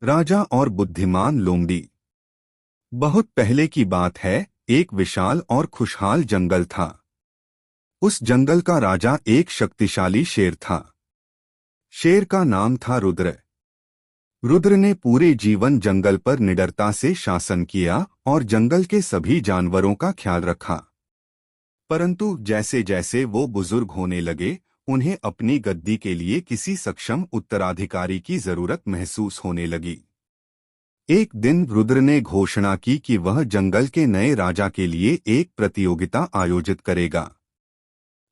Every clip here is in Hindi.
राजा और बुद्धिमान लोमड़ी। बहुत पहले की बात है, एक विशाल और खुशहाल जंगल था। उस जंगल का राजा एक शक्तिशाली शेर था। शेर का नाम था रुद्र। रुद्र ने पूरे जीवन जंगल पर निडरता से शासन किया और जंगल के सभी जानवरों का ख्याल रखा। परंतु जैसे जैसे वो बुजुर्ग होने लगे, उन्हें अपनी गद्दी के लिए किसी सक्षम उत्तराधिकारी की जरूरत महसूस होने लगी। एक दिन रुद्र ने घोषणा की कि वह जंगल के नए राजा के लिए एक प्रतियोगिता आयोजित करेगा।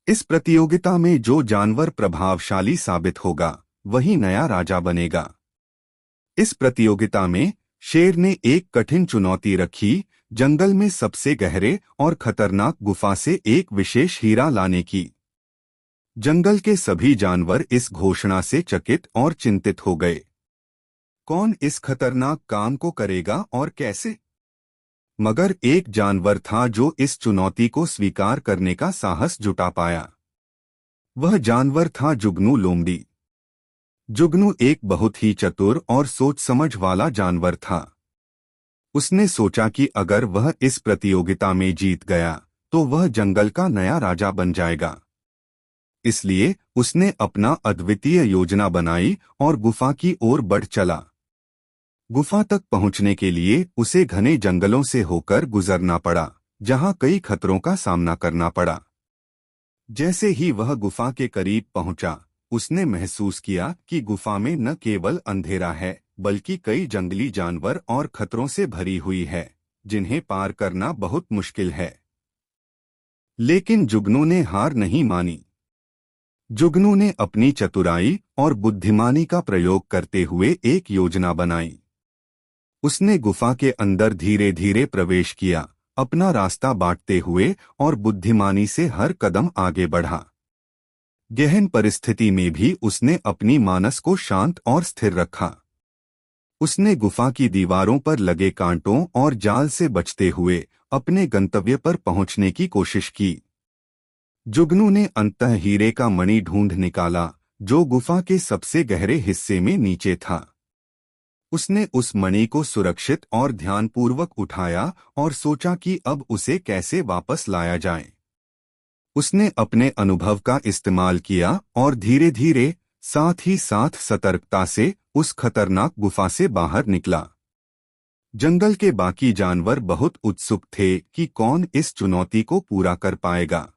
इस प्रतियोगिता में जो जानवर प्रभावशाली साबित होगा, वही नया राजा बनेगा। इस प्रतियोगिता में शेर ने एक कठिन चुनौती रखी, जंगल में सबसे गहरे और खतरनाक गुफा से एक विशेष हीरा लाने की। जंगल के सभी जानवर इस घोषणा से चकित और चिंतित हो गए। कौन इस खतरनाक काम को करेगा और कैसे? मगर एक जानवर था जो इस चुनौती को स्वीकार करने का साहस जुटा पाया। वह जानवर था जुगनू लोमड़ी। जुगनू एक बहुत ही चतुर और सोच समझ वाला जानवर था। उसने सोचा कि अगर वह इस प्रतियोगिता में जीत गया तो वह जंगल का नया राजा बन जाएगा। इसलिए उसने अपना अद्वितीय योजना बनाई और गुफा की ओर बढ़ चला। गुफा तक पहुंचने के लिए उसे घने जंगलों से होकर गुजरना पड़ा, जहां कई खतरों का सामना करना पड़ा। जैसे ही वह गुफा के करीब पहुंचा, उसने महसूस किया कि गुफा में न केवल अंधेरा है, बल्कि कई जंगली जानवर और खतरों से भरी हुई है, जिन्हें पार करना बहुत मुश्किल है। लेकिन जुगनू ने हार नहीं मानी। जुगनू ने अपनी चतुराई और बुद्धिमानी का प्रयोग करते हुए एक योजना बनाई। उसने गुफा के अंदर धीरे धीरे प्रवेश किया, अपना रास्ता बांटते हुए और बुद्धिमानी से हर कदम आगे बढ़ा। गहन परिस्थिति में भी उसने अपनी मानस को शांत और स्थिर रखा। उसने गुफा की दीवारों पर लगे कांटों और जाल से बचते हुए अपने गंतव्य पर पहुंचने की कोशिश की। जुगनू ने अंततः हीरे का मणि ढूंढ निकाला, जो गुफा के सबसे गहरे हिस्से में नीचे था। उसने उस मणि को सुरक्षित और ध्यानपूर्वक उठाया और सोचा कि अब उसे कैसे वापस लाया जाए। उसने अपने अनुभव का इस्तेमाल किया और धीरे धीरे, साथ ही साथ सतर्कता से उस खतरनाक गुफा से बाहर निकला। जंगल के बाकी जानवर बहुत उत्सुक थे कि कौन इस चुनौती को पूरा कर पाएगा।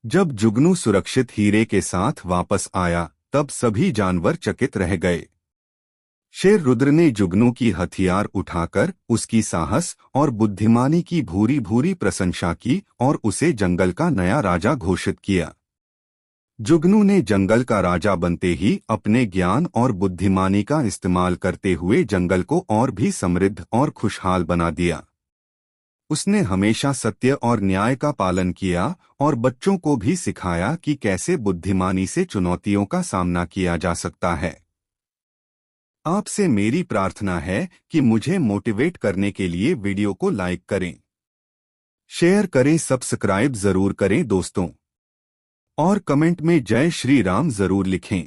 जब जुगनू सुरक्षित हीरे के साथ वापस आया, तब सभी जानवर चकित रह गए। शेर रुद्र ने जुगनू की हथियार उठाकर उसकी साहस और बुद्धिमानी की भूरी भूरी प्रशंसा की और उसे जंगल का नया राजा घोषित किया। जुगनू ने जंगल का राजा बनते ही अपने ज्ञान और बुद्धिमानी का इस्तेमाल करते हुए जंगल को और भी समृद्ध और खुशहाल बना दिया। उसने हमेशा सत्य और न्याय का पालन किया और बच्चों को भी सिखाया कि कैसे बुद्धिमानी से चुनौतियों का सामना किया जा सकता है। आपसे मेरी प्रार्थना है कि मुझे मोटिवेट करने के लिए वीडियो को लाइक करें, शेयर करें, सब्सक्राइब जरूर करें दोस्तों, और कमेंट में जय श्री राम जरूर लिखें।